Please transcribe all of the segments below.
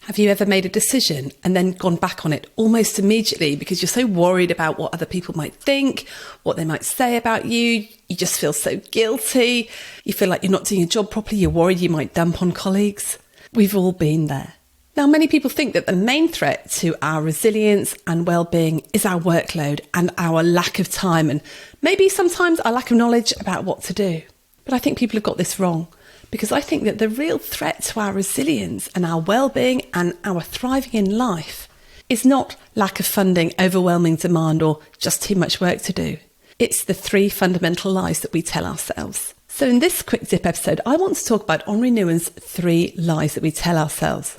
Have you ever made a decision and then gone back on it almost immediately because you're so worried about what other people might think, what they might say about you? You just feel so guilty. You feel like you're not doing your job properly. You're worried you might dump on colleagues. We've all been there. Now, many people think that the main threat to our resilience and well-being is our workload and our lack of time, and maybe sometimes our lack of knowledge about what to do. But I think people have got this wrong, because I think that the real threat to our resilience and our well-being and our thriving in life is not lack of funding, overwhelming demand, or just too much work to do. It's the 3 fundamental lies that we tell ourselves. So in this quick dip episode, I want to talk about Henri Nouwen's 3 lies that we tell ourselves.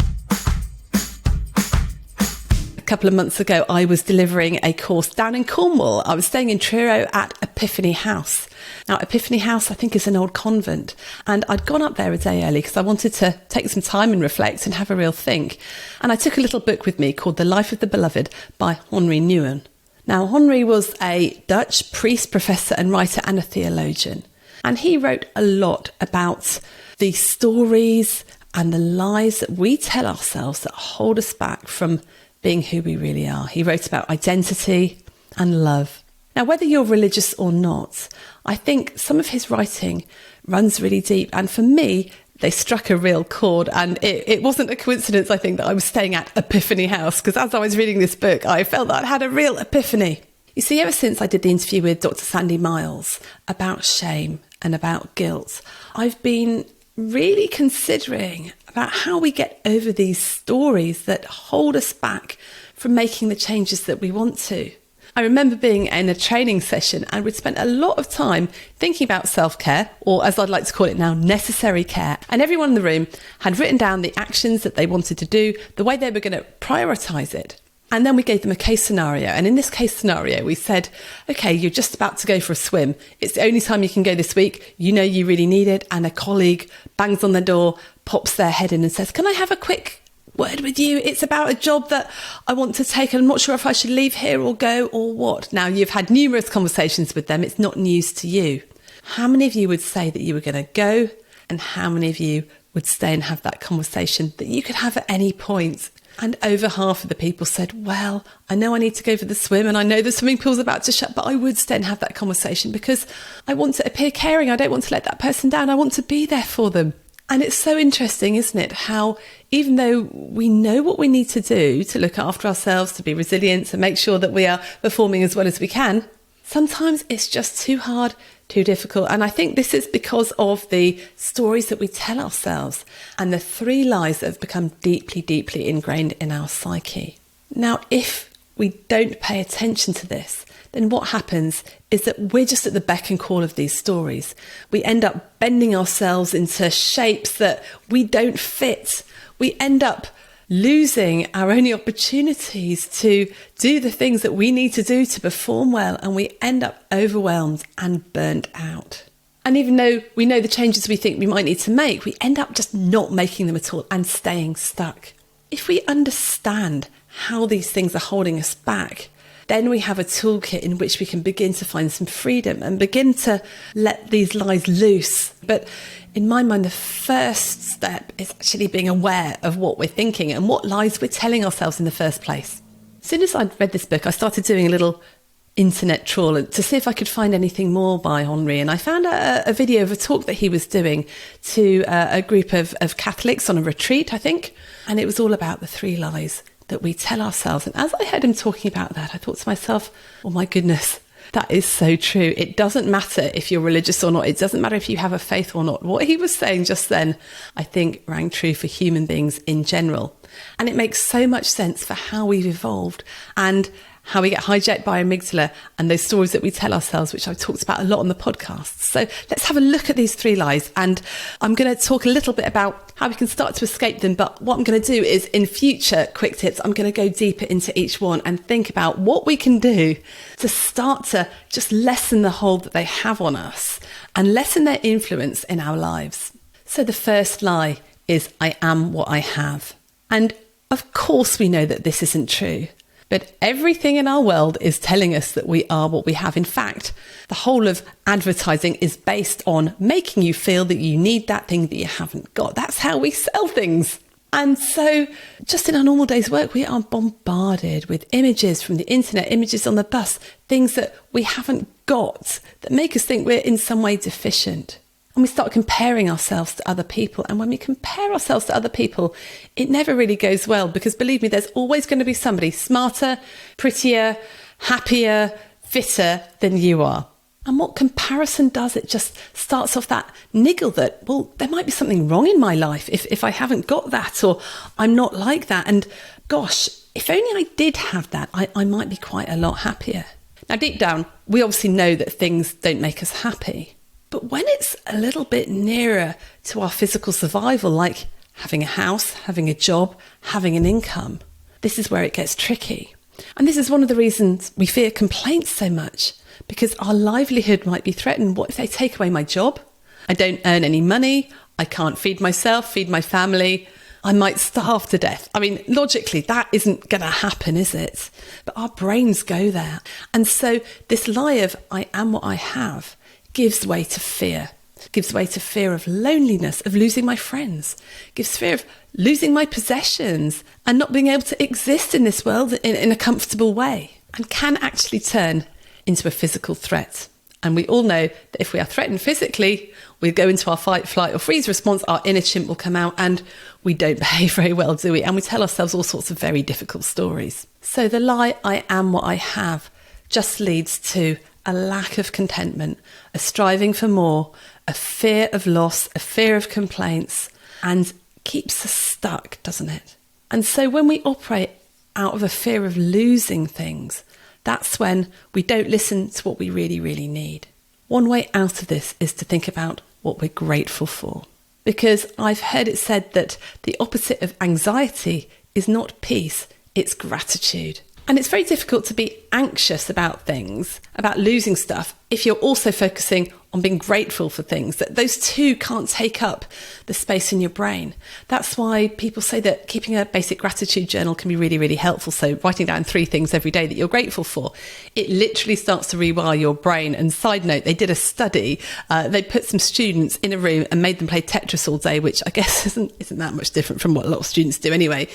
A couple of months ago, I was delivering a course down in Cornwall. I was staying in Truro at Epiphany House. Now, Epiphany House, I think, is an old convent. And I'd gone up there a day early because I wanted to take some time and reflect and have a real think. And I took a little book with me called The Life of the Beloved by Henri Nouwen. Now, Henri was a Dutch priest, professor and writer and a theologian. And he wrote a lot about the stories and the lies that we tell ourselves that hold us back from being who we really are. He wrote about identity and love. Now, whether you're religious or not, I think some of his writing runs really deep. And for me, they struck a real chord. And it wasn't a coincidence, I think, that I was staying at Epiphany House, because as I was reading this book, I felt that I'd had a real epiphany. You see, ever since I did the interview with Dr. Sandy Miles about shame and about guilt, I've been really considering about how we get over these stories that hold us back from making the changes that we want to. I remember being in a training session and we'd spent a lot of time thinking about self-care, or as I'd like to call it now, necessary care. And everyone in the room had written down the actions that they wanted to do, the way they were going to prioritise it. And then we gave them a case scenario. And in this case scenario, we said, okay, you're just about to go for a swim. It's the only time you can go this week. You know you really need it. And a colleague bangs on the door, pops their head in and says, can I have a quick word with you? It's about a job that I want to take. I'm not sure if I should leave here or go or what. Now, you've had numerous conversations with them. It's not news to you. How many of you would say that you were going to go? And how many of you would stay and have that conversation that you could have at any point? And over half of the people said, well, I know I need to go for the swim and I know the swimming pool's about to shut, but I would stay and have that conversation because I want to appear caring. I don't want to let that person down. I want to be there for them. And it's so interesting, isn't it? How even though we know what we need to do to look after ourselves, to be resilient, to make sure that we are performing as well as we can, sometimes it's just too hard, too difficult. And I think this is because of the stories that we tell ourselves and the 3 lies that have become deeply, deeply ingrained in our psyche. Now, if we don't pay attention to this, then what happens is that we're just at the beck and call of these stories. We end up bending ourselves into shapes that we don't fit. We end up losing our only opportunities to do the things that we need to do to perform well, and we end up overwhelmed and burnt out. And even though we know the changes we think we might need to make, we end up just not making them at all and staying stuck. If we understand how these things are holding us back, then we have a toolkit in which we can begin to find some freedom and begin to let these lies loose. But in my mind, the first step is actually being aware of what we're thinking and what lies we're telling ourselves in the first place. As soon as I'd read this book, I started doing a little internet trawl to see if I could find anything more by Henri. And I found a video of a talk that he was doing to a group of Catholics on a retreat, I think. And it was all about the 3 lies that we tell ourselves. And as I heard him talking about that, I thought to myself, oh my goodness, that is so true. It doesn't matter if you're religious or not. It doesn't matter if you have a faith or not. What he was saying just then, I think, rang true for human beings in general. And it makes so much sense for how we've evolved and how we get hijacked by our amygdala and those stories that we tell ourselves, which I've talked about a lot on the podcast. So let's have a look at these 3 lies. And I'm going to talk a little bit about how we can start to escape them. But what I'm going to do is in future quick tips, I'm going to go deeper into each one and think about what we can do to start to just lessen the hold that they have on us and lessen their influence in our lives. So the first lie is, I am what I have. And of course we know that this isn't true. But everything in our world is telling us that we are what we have. In fact, the whole of advertising is based on making you feel that you need that thing that you haven't got. That's how we sell things. And so just in our normal day's work, we are bombarded with images from the internet, images on the bus, things that we haven't got that make us think we're in some way deficient. And we start comparing ourselves to other people. And when we compare ourselves to other people, it never really goes well, because believe me, there's always going to be somebody smarter, prettier, happier, fitter than you are. And what comparison does, it just starts off that niggle that, well, there might be something wrong in my life if I haven't got that, or I'm not like that. And gosh, if only I did have that, I might be quite a lot happier. Now, deep down, we obviously know that things don't make us happy. But when it's a little bit nearer to our physical survival, like having a house, having a job, having an income, this is where it gets tricky. And this is one of the reasons we fear complaints so much, because our livelihood might be threatened. What if they take away my job? I don't earn any money. I can't feed myself, feed my family. I might starve to death. I mean, logically, that isn't going to happen, is it? But our brains go there. And so this lie of I am what I have gives way to fear. Gives way to fear of loneliness, of losing my friends. Gives fear of losing my possessions and not being able to exist in this world in a comfortable way, and can actually turn into a physical threat. And we all know that if we are threatened physically, we go into our fight, flight or freeze response, our inner chimp will come out, and we don't behave very well, do we? And we tell ourselves all sorts of very difficult stories. So the lie, I am what I have, just leads to a lack of contentment, a striving for more, a fear of loss, a fear of complaints, and keeps us stuck, doesn't it? And so when we operate out of a fear of losing things, that's when we don't listen to what we really, really need. One way out of this is to think about what we're grateful for. Because I've heard it said that the opposite of anxiety is not peace, it's gratitude. And it's very difficult to be anxious about things, about losing stuff, if you're also focusing on being grateful for things. That those two can't take up the space in your brain. That's why people say that keeping a basic gratitude journal can be really, really helpful. So writing down 3 things every day that you're grateful for, it literally starts to rewire your brain. And side note, they did a study. They put some students in a room and made them play Tetris all day, which I guess isn't that much different from what a lot of students do anyway.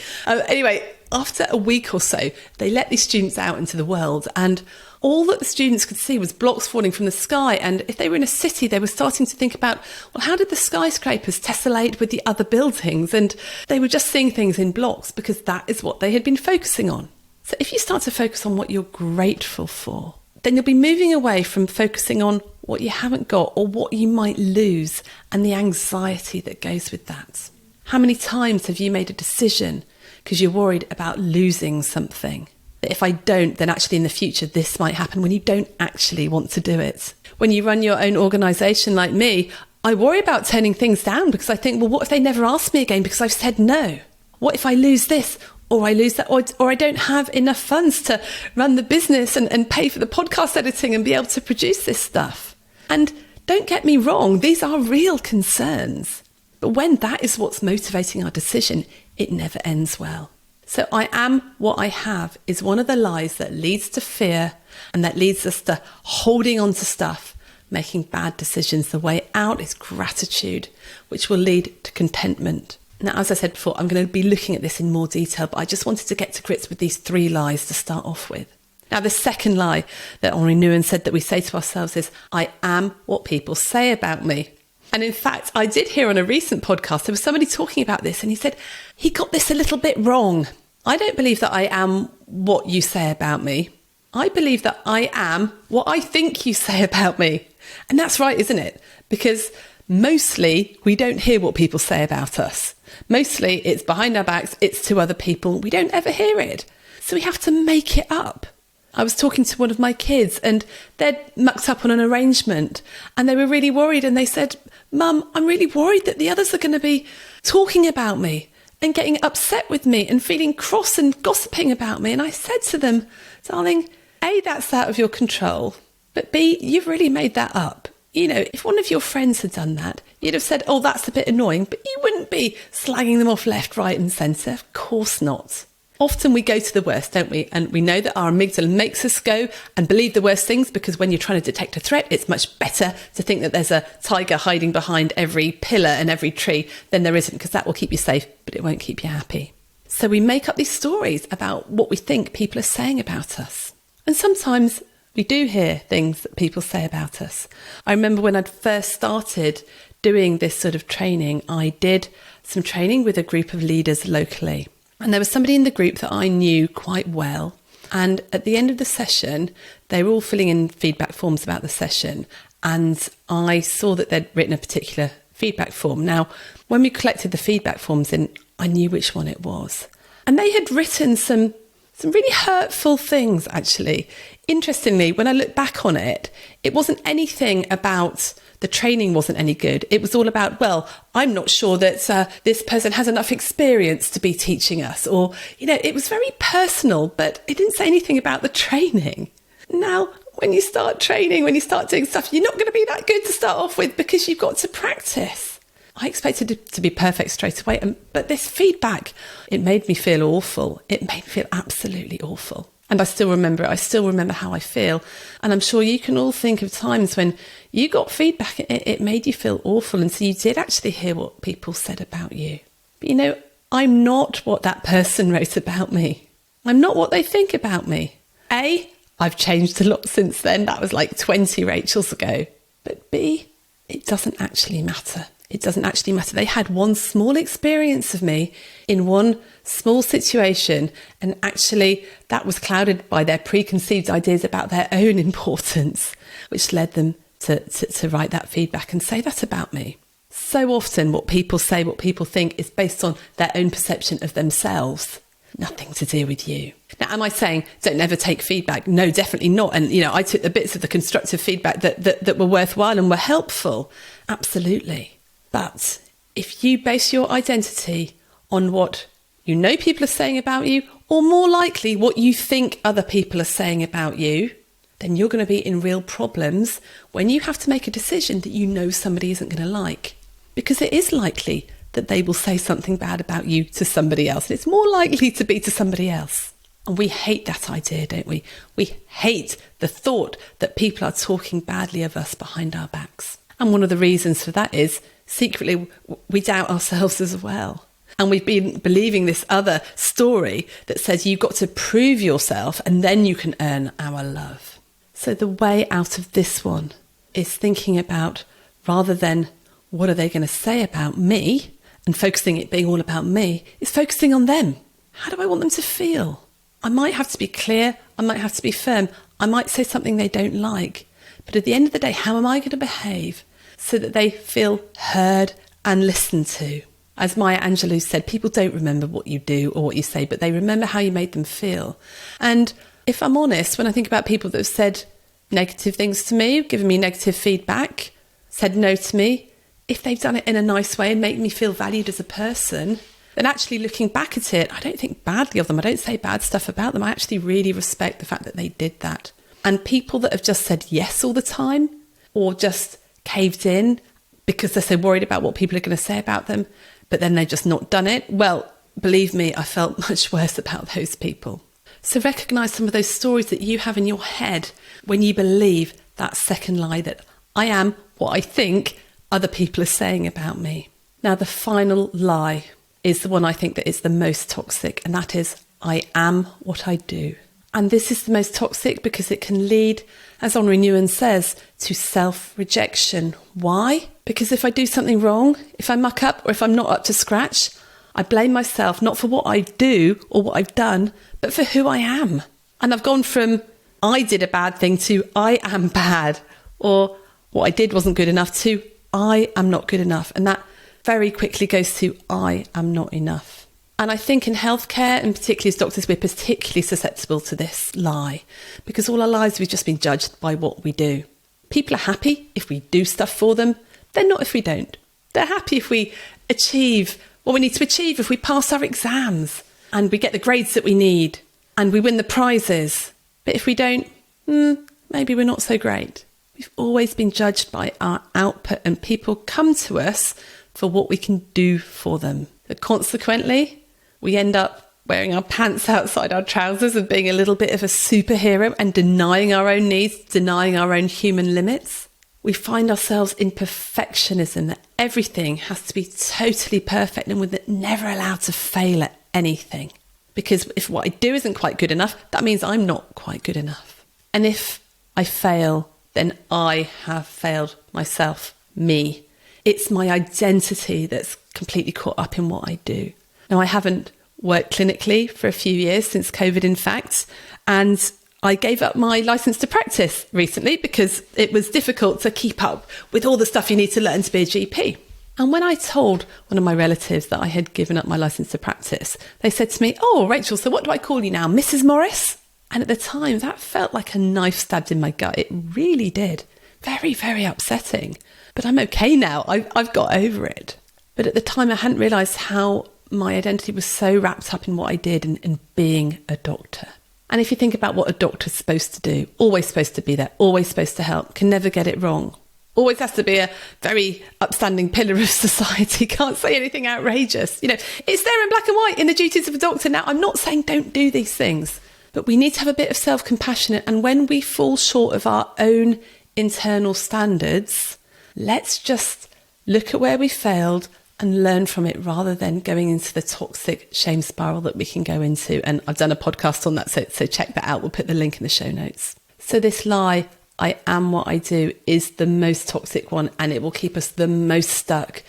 After a week or so, they let these students out into the world, and all that the students could see was blocks falling from the sky. And if they were in a city, they were starting to think about, well, how did the skyscrapers tessellate with the other buildings? And they were just seeing things in blocks because that is what they had been focusing on. So if you start to focus on what you're grateful for, then you'll be moving away from focusing on what you haven't got or what you might lose and the anxiety that goes with that. How many times have you made a decision because you're worried about losing something? That if I don't, then actually in the future this might happen, when you don't actually want to do it. When you run your own organisation like me, I worry about turning things down because I think, well, what if they never ask me again because I've said no? What if I lose this or I lose that, or I don't have enough funds to run the business and pay for the podcast editing and be able to produce this stuff? And don't get me wrong, these are real concerns. But when that is what's motivating our decision, it never ends well. So I am what I have is one of the lies that leads to fear and that leads us to holding on to stuff, making bad decisions. The way out is gratitude, which will lead to contentment. Now, as I said before, I'm going to be looking at this in more detail, but I just wanted to get to grips with these 3 lies to start off with. Now, the second lie that Henri Nouwen said that we say to ourselves is, I am what people say about me. And in fact, I did hear on a recent podcast, there was somebody talking about this and he said, he got this a little bit wrong. I don't believe that I am what you say about me. I believe that I am what I think you say about me. And that's right, isn't it? Because mostly we don't hear what people say about us. Mostly it's behind our backs, it's to other people. We don't ever hear it. So we have to make it up. I was talking to one of my kids and they'd mucked up on an arrangement and they were really worried and they said, Mum, I'm really worried that the others are going to be talking about me and getting upset with me and feeling cross and gossiping about me. And I said to them, darling, A, that's out of your control, but B, you've really made that up. You know, if one of your friends had done that, you'd have said, oh, that's a bit annoying, but you wouldn't be slagging them off left, right and centre. Of course not. often we go to the worst, don't we? And we know that our amygdala makes us go and believe the worst things, because when you're trying to detect a threat, it's much better to think that there's a tiger hiding behind every pillar and every tree than there isn't, because that will keep you safe, but it won't keep you happy. So we make up these stories about what we think people are saying about us. And sometimes we do hear things that people say about us. I remember when I'd first started doing this sort of training, I did some training with a group of leaders locally. And there was somebody in the group that I knew quite well. And at the end of the session, they were all filling in feedback forms about the session. And I saw that they'd written a particular feedback form. Now, when we collected the feedback forms in, I knew which one it was. And they had written some really hurtful things, actually. Interestingly, when I look back on it, it wasn't anything about the training wasn't any good. It was all about, well, I'm not sure that this person has enough experience to be teaching us. Or, it was very personal, but it didn't say anything about the training. Now, when you start training, when you start doing stuff, you're not going to be that good to start off with, because you've got to practice. I expected it to be perfect straight away. But this feedback, it made me feel awful. It made me feel absolutely awful. And I still remember it. I still remember how I feel. And I'm sure you can all think of times when you got feedback, it made you feel awful. And so you did actually hear what people said about you. But I'm not what that person wrote about me. I'm not what they think about me. A, I've changed a lot since then. That was like 20 Rachels ago. But B, it doesn't actually matter. It doesn't actually matter. They had one small experience of me in one small situation, and actually that was clouded by their preconceived ideas about their own importance, which led them to write that feedback and say that about me. So often what people say, what people think is based on their own perception of themselves. Nothing to do with you. Now, am I saying don't never take feedback? No, definitely not. And, I took the bits of the constructive feedback that were worthwhile and were helpful. Absolutely. But if you base your identity on what you know people are saying about you, or more likely what you think other people are saying about you, then you're going to be in real problems when you have to make a decision that somebody isn't going to like. Because it is likely that they will say something bad about you to somebody else. And it's more likely to be to somebody else. And we hate that idea, don't we? We hate the thought that people are talking badly of us behind our backs. And one of the reasons for that is secretly we doubt ourselves as well. And we've been believing this other story that says you've got to prove yourself and then you can earn our love. So the way out of this one is thinking about, rather than what are they going to say about me and focusing it being all about me, is focusing on them. How do I want them to feel? I might have to be clear. I might have to be firm. I might say something they don't like. But at the end of the day, how am I going to behave so that they feel heard and listened to? As Maya Angelou said, people don't remember what you do or what you say, but they remember how you made them feel. And if I'm honest, when I think about people that have said negative things to me, given me negative feedback, said no to me, if they've done it in a nice way and made me feel valued as a person, then actually looking back at it, I don't think badly of them. I don't say bad stuff about them. I actually really respect the fact that they did that. And people that have just said yes all the time, or just caved in because they're so worried about what people are going to say about them, but then they've just not done it, well, believe me, I felt much worse about those people. So recognise some of those stories that you have in your head when you believe that second lie that I am what I think other people are saying about me. Now, the final lie is the one I think that is the most toxic, and that is I am what I do. And this is the most toxic because it can lead, as Henri Nouwen says, to self-rejection. Why? Because if I do something wrong, if I muck up or if I'm not up to scratch, I blame myself not for what I do or what I've done, but for who I am. And I've gone from I did a bad thing to I am bad, or what I did wasn't good enough to I am not good enough. And that very quickly goes to I am not enough. And I think in healthcare, and particularly as doctors, we're particularly susceptible to this lie, because all our lives we've just been judged by what we do. People are happy if we do stuff for them. They're not if we don't. They're happy if we achieve what we need to achieve, if we pass our exams and we get the grades that we need and we win the prizes. But if we don't, maybe we're not so great. We've always been judged by our output, and people come to us for what we can do for them. But consequently, we end up wearing our pants outside our trousers and being a little bit of a superhero and denying our own needs, denying our own human limits. We find ourselves in perfectionism, that everything has to be totally perfect and we're never allowed to fail at anything. Because if what I do isn't quite good enough, that means I'm not quite good enough. And if I fail, then I have failed myself, me. It's my identity that's completely caught up in what I do. Now, I haven't worked clinically for a few years, since COVID, in fact, and I gave up my license to practice recently because it was difficult to keep up with all the stuff you need to learn to be a GP. And when I told one of my relatives that I had given up my license to practice, they said to me, "Oh, Rachel, so what do I call you now, Mrs. Morris?" And at the time, that felt like a knife stabbed in my gut. It really did. Very, very upsetting. But I'm okay now. I've got over it. But at the time, I hadn't realised how my identity was so wrapped up in what I did and being a doctor. And if you think about what a doctor's supposed to do, always supposed to be there, always supposed to help, can never get it wrong, always has to be a very upstanding pillar of society, can't say anything outrageous. It's there in black and white in the duties of a doctor. Now, I'm not saying don't do these things, but we need to have a bit of self-compassion. And when we fall short of our own internal standards, let's just look at where we failed and learn from it, rather than going into the toxic shame spiral that we can go into. And I've done a podcast on that, so check that out. We'll put the link in the show notes. So this lie, I am what I do, is the most toxic one, and it will keep us the most stuck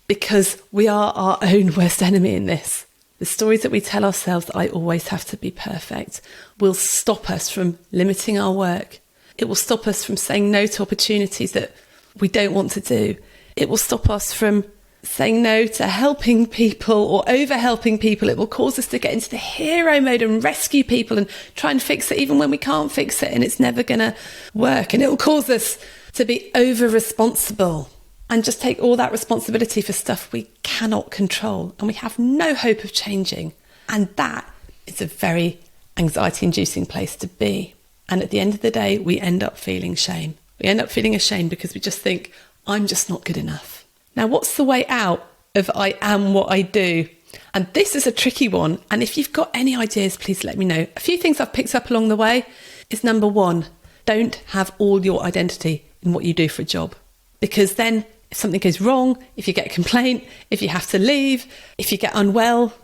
because we are our own worst enemy in this. The stories that we tell ourselves that I always have to be perfect will stop us from limiting our work. It will stop us from saying no to opportunities that we don't want to do. It will stop us from saying no to helping people or over helping people. It will cause us to get into the hero mode and rescue people and try and fix it even when we can't fix it, and it's never going to work. And it will cause us to be over responsible and just take all that responsibility for stuff we cannot control and we have no hope of changing. And that is a very anxiety inducing place to be. And at the end of the day, we end up feeling shame. We end up feeling ashamed because we just think, I'm just not good enough. Now, what's the way out of I am what I do? And this is a tricky one. And if you've got any ideas, please let me know. A few things I've picked up along the way is, number one, don't have all your identity in what you do for a job. Because then if something goes wrong, if you get a complaint, if you have to leave, if you get unwell,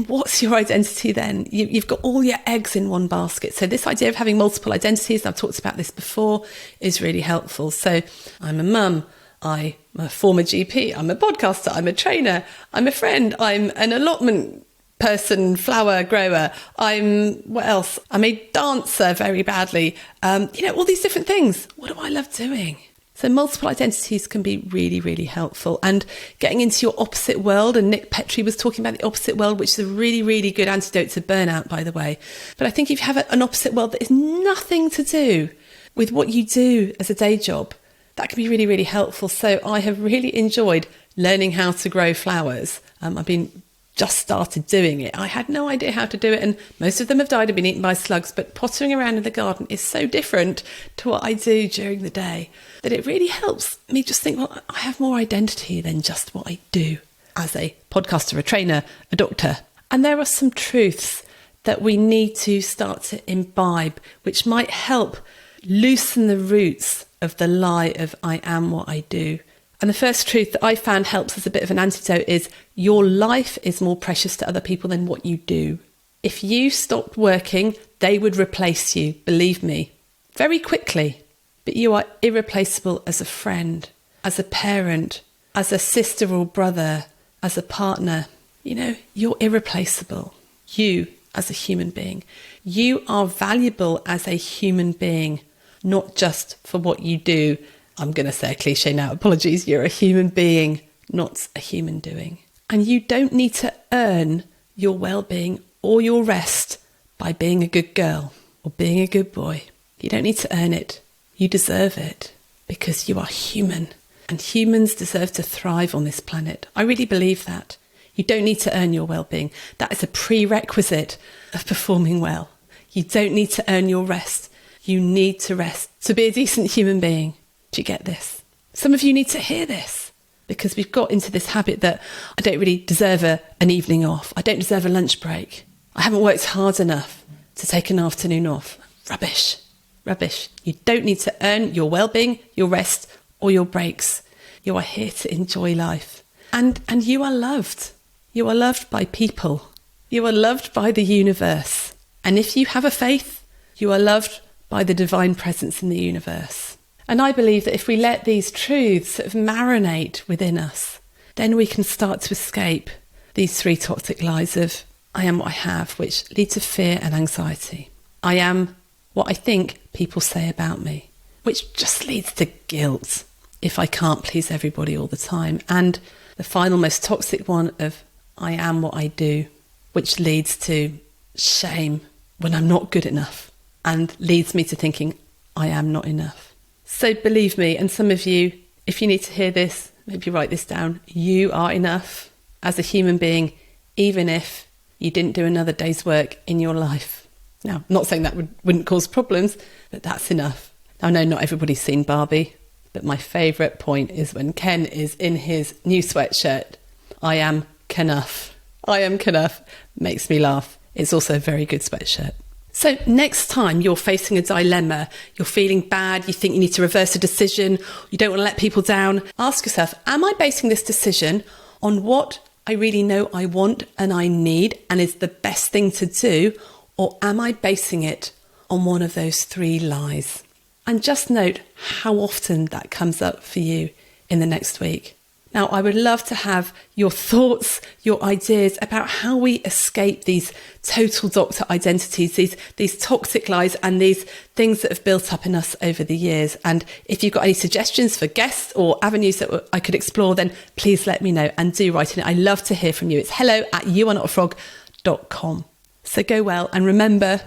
what's your identity then? You've got all your eggs in one basket. So this idea of having multiple identities, and I've talked about this before, is really helpful. So I'm a mum. I'm a former GP, I'm a podcaster, I'm a trainer, I'm a friend, I'm an allotment person, flower grower, what else? I'm a dancer very badly. All these different things. What do I love doing? So multiple identities can be really, really helpful. And getting into your opposite world, and Nick Petrie was talking about the opposite world, which is a really, really good antidote to burnout, by the way. But I think if you have an opposite world that is nothing to do with what you do as a day job, that can be really, really helpful. So I have really enjoyed learning how to grow flowers. I've been just started doing it. I had no idea how to do it, and most of them have died and been eaten by slugs. But pottering around in the garden is so different to what I do during the day that it really helps me just think, well, I have more identity than just what I do as a podcaster, a trainer, a doctor. And there are some truths that we need to start to imbibe, which might help loosen the roots of the lie of I am what I do. And the first truth that I found helps as a bit of an antidote is your life is more precious to other people than what you do. If you stopped working, they would replace you, believe me, very quickly. But you are irreplaceable as a friend, as a parent, as a sister or brother, as a partner. You're irreplaceable. You as a human being. You are valuable as a human being. Not just for what you do. I'm going to say a cliche now, apologies. You're a human being, not a human doing. And you don't need to earn your well-being or your rest by being a good girl or being a good boy. You don't need to earn it. You deserve it because you are human, and humans deserve to thrive on this planet. I really believe that. You don't need to earn your well-being. That is a prerequisite of performing well. You don't need to earn your rest. You need to rest to be a decent human being. Do you get this? Some of you need to hear this because we've got into this habit that I don't really deserve an evening off. I don't deserve a lunch break. I haven't worked hard enough to take an afternoon off. Rubbish. Rubbish. You don't need to earn your well-being, your rest, or your breaks. You are here to enjoy life. And you are loved. You are loved by people. You are loved by the universe. And if you have a faith, you are loved by the divine presence in the universe. And I believe that if we let these truths sort of marinate within us, then we can start to escape these three toxic lies of I am what I have, which lead to fear and anxiety. I am what I think people say about me, which just leads to guilt if I can't please everybody all the time. And the final, most toxic one of I am what I do, which leads to shame when I'm not good enough and leads me to thinking I am not enough. So believe me, and some of you, if you need to hear this, maybe write this down. You are enough as a human being, even if you didn't do another day's work in your life. Now, I'm not saying that wouldn't cause problems, but that's enough. Now, I know not everybody's seen Barbie, but my favourite point is when Ken is in his new sweatshirt. I am Knuff. I am Knuff. Makes me laugh. It's also a very good sweatshirt. So next time you're facing a dilemma, you're feeling bad, you think you need to reverse a decision, you don't want to let people down, ask yourself, am I basing this decision on what I really know I want and I need and is the best thing to do, or am I basing it on one of those three lies? And just note how often that comes up for you in the next week. Now, I would love to have your thoughts, your ideas about how we escape these total doctor identities, these toxic lies and these things that have built up in us over the years. And if you've got any suggestions for guests or avenues that I could explore, then please let me know and do write in it. I love to hear from you. It's hello@youarenotaFrog.com. So go well and remember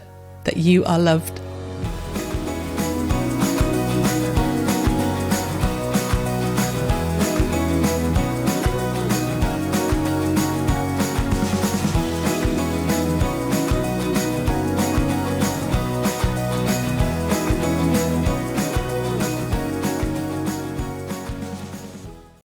that you are loved.